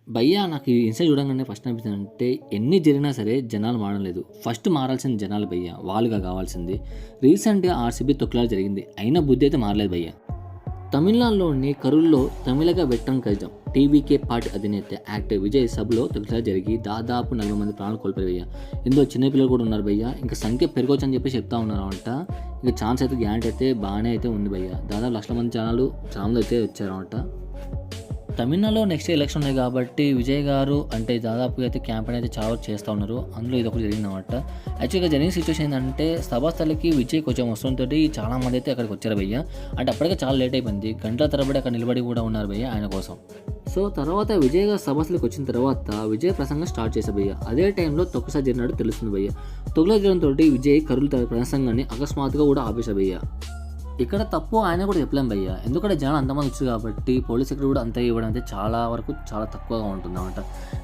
భయ్యా నాకు ఈ ఇన్సిడెంట్ చూడంగానే ఫస్ట్ అనిపించింది అంటే ఎన్ని జరిగినా సరే జనాలు మారలేదు. ఫస్ట్ మారాల్సింది జనాలు భయ్యా, వాళ్ళుగా కావాల్సింది. రీసెంట్గా ఆర్సీబీ తొక్కిలాట జరిగింది, అయినా బుద్ధి అయితే మారలేదు భయ్యా. తమిళనాడులోని కరూల్లో తమిళగ వెట్టం కైజం టీవీకే పార్టీ అధినేత యాక్టర్ విజయ్ సభలో తొక్కిలాట జరిగి దాదాపు 40 మంది ప్రాణాలు కోల్పోయారు భయ్యా. ఇందులో చిన్నపిల్లలు కూడా ఉన్నారు భయ్యా. ఇంకా సంఖ్య పెరగవచ్చు అని చెప్పి చెప్తా ఉన్నారు అంట. ఇంకా ఛాన్స్ అయితే గ్యారంటీ అయితే బాగానే అయితే ఉంది భయ్యా. దాదాపు లక్షల మంది ఛానల్ అయితే వచ్చారంట. తమిళనాడులో నెక్స్ట్ ఎలక్షన్ ఉన్నాయి కాబట్టి విజయ్ గారు అంటే దాదాపుగా అయితే క్యాంపెయిన్ అయితే చాలా చేస్తూ ఉన్నారు. అందులో ఇది ఒకటి జరిగిందన్నమాట. యాక్చువల్గా జరిగిన సిచ్యువేషన్ ఏంటంటే సభాస్థలికి విజయ్ కొంచెం వస్తుంతో చాలా మంది అయితే అక్కడికి వచ్చారు భయ్య. అంటే అప్పటికే చాలా లేట్ అయిపోయింది, గంటల తరబడి అక్కడ నిలబడి కూడా ఉన్నారు భయ్య ఆయన కోసం. సో తర్వాత విజయ్ గారు సభాస్థలికి వచ్చిన తర్వాత విజయ్ ప్రసంగం స్టార్ట్ చేశారు భయ్య. అదే టైంలో తొక్కుసారి జరిగినట్టు తెలుస్తుంది భయ్య. తొక్కులా జరిగినతో విజయ్ కరుల ప్రసంగాన్ని అకస్మాత్తుగా కూడా ఆపేశారు భయ్య. ఇక్కడ తప్పు ఆయన కూడా చెప్పలేం భయ్య, ఎందుకంటే జనాలు అంతమంది వచ్చారు కాబట్టి పోలీస్ సెక్రటరీ కూడా అంత ఇవ్వడం అయితే చాలా వరకు చాలా తక్కువగా ఉంటుంది అనమాట.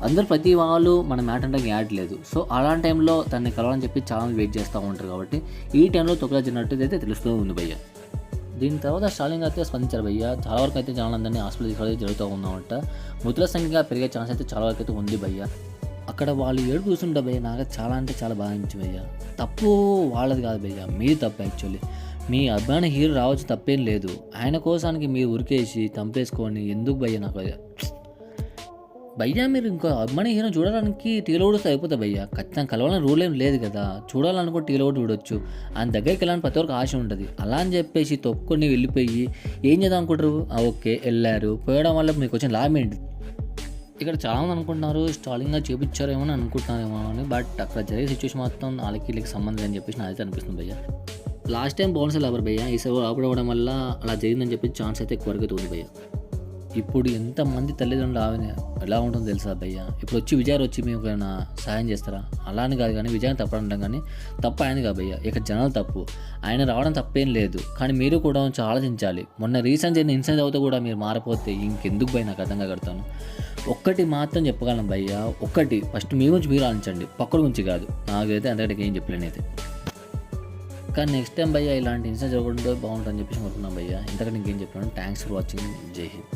అందరు ప్రతి వాళ్ళు మన మ్యాట్ అంటే యాడ్ లేదు. సో అలాంటి టైంలో తనని కలవాలని చెప్పి చాలా వెయిట్ చేస్తూ ఉంటారు కాబట్టి ఈ టైంలో తొక్కులా జరిగినట్టు అయితే తెలుస్తూ ఉంది భయ్య. దీని తర్వాత స్టాలిన్ అయితే స్పందించారు భయ్య. చాలా వరకు అయితే జనాలందరినీ హాస్పిటల్ తీసుకెళ్ళి జరుగుతూ ఉందన్నమాట. మృతుల సంఖ్య పెరిగే ఛాన్స్ అయితే చాలా వరకు అయితే ఉంది భయ్య. అక్కడ వాళ్ళు ఏడు చూస్తుంటే భయ్య నాకు చాలా అంటే చాలా బాగా అనిపించింది భయ్య. తప్పు వాళ్ళది కాదు భయ్య, మీది తప్పు. యాక్చువల్లీ మీ అభిమాన హీరో రావచ్చు, తప్పేం లేదు. ఆయన కోసానికి మీరు ఉరికేసి చంపేసుకొని ఎందుకు భయ్య? నాకు భయ్యా మీరు ఇంకో అభిమాన హీరో చూడడానికి టీలో కూడా అయిపోతుంది భయ్య. ఖచ్చితంగా కలవాలని రూల్ ఏం లేదు కదా. చూడాలనుకో టీలో కూడా చూడొచ్చు. ఆయన దగ్గరికి వెళ్ళాలని ప్రతి ఒక్కరికి ఆశ ఉంటుంది. అలా అని చెప్పేసి తొక్కుని వెళ్ళిపోయి ఏం చేద్దాం అనుకుంటారు? ఓకే వెళ్ళారు, పోయడం వల్ల మీకు వచ్చిన లాభం ఏంటి? ఇక్కడ చాలామంది అనుకుంటున్నారు స్టాలిన్గా చేపించారేమో అని అనుకుంటున్నారేమో అని. బట్ అక్కడ జరిగే సిచ్యువేషన్ మొత్తం వాళ్ళకి వీళ్ళకి సంబంధం అని చెప్పేసి నాకైతే అనిపిస్తుంది భయ్య. లాస్ట్ టైం బౌన్సర్ లేబర్ భయ్య, ఈసారి ఆపడవడం వల్ల అలా జరిగిందని చెప్పి ఛాన్స్ అయితే ఎక్కువ వరకు ఉంది భయ్య. ఇప్పుడు ఎంతమంది తల్లిదండ్రులు ఎలా ఉంటుందో తెలుసా భయ్య. ఇప్పుడు వచ్చి విజయ్ వచ్చి మేము ఏమైనా సాయం చేస్తారా? అలా అని కాదు, కానీ విజయాన్ని తప్పడం కానీ తప్పు ఆయన కాదు భయ్య. ఇక జనాలు తప్పు. ఆయన రావడం తప్పేం లేదు, కానీ మీరు కూడా కొంచెం ఆలోచించాలి. మొన్న రీసెంట్ జరిగిన ఇన్సిడెంట్ అవుతూ కూడా మీరు మారిపోతే ఇంకెందుకు భయ్య నాకు అర్థంగా కడతాను. ఒక్కటి మాత్రం చెప్పగలను భయ్య, ఒక్కటి ఫస్ట్ మీ గురించి మీరు ఆలోచించండి, పక్కల గురించి కాదు. నాకైతే అంతకంటే ఏం చెప్పలేను అయితే. కానీ నెక్స్ట్ టైం భయ్య ఇలాంటి ఇన్సిడెంట్ జరగకుండా బాగుంటుందని చెప్పేసి అనుకుంటున్నాం భయ్య. ఇంతకంటే ఇంకేం చెప్పినాను. Thanks for watching. జై హింద్.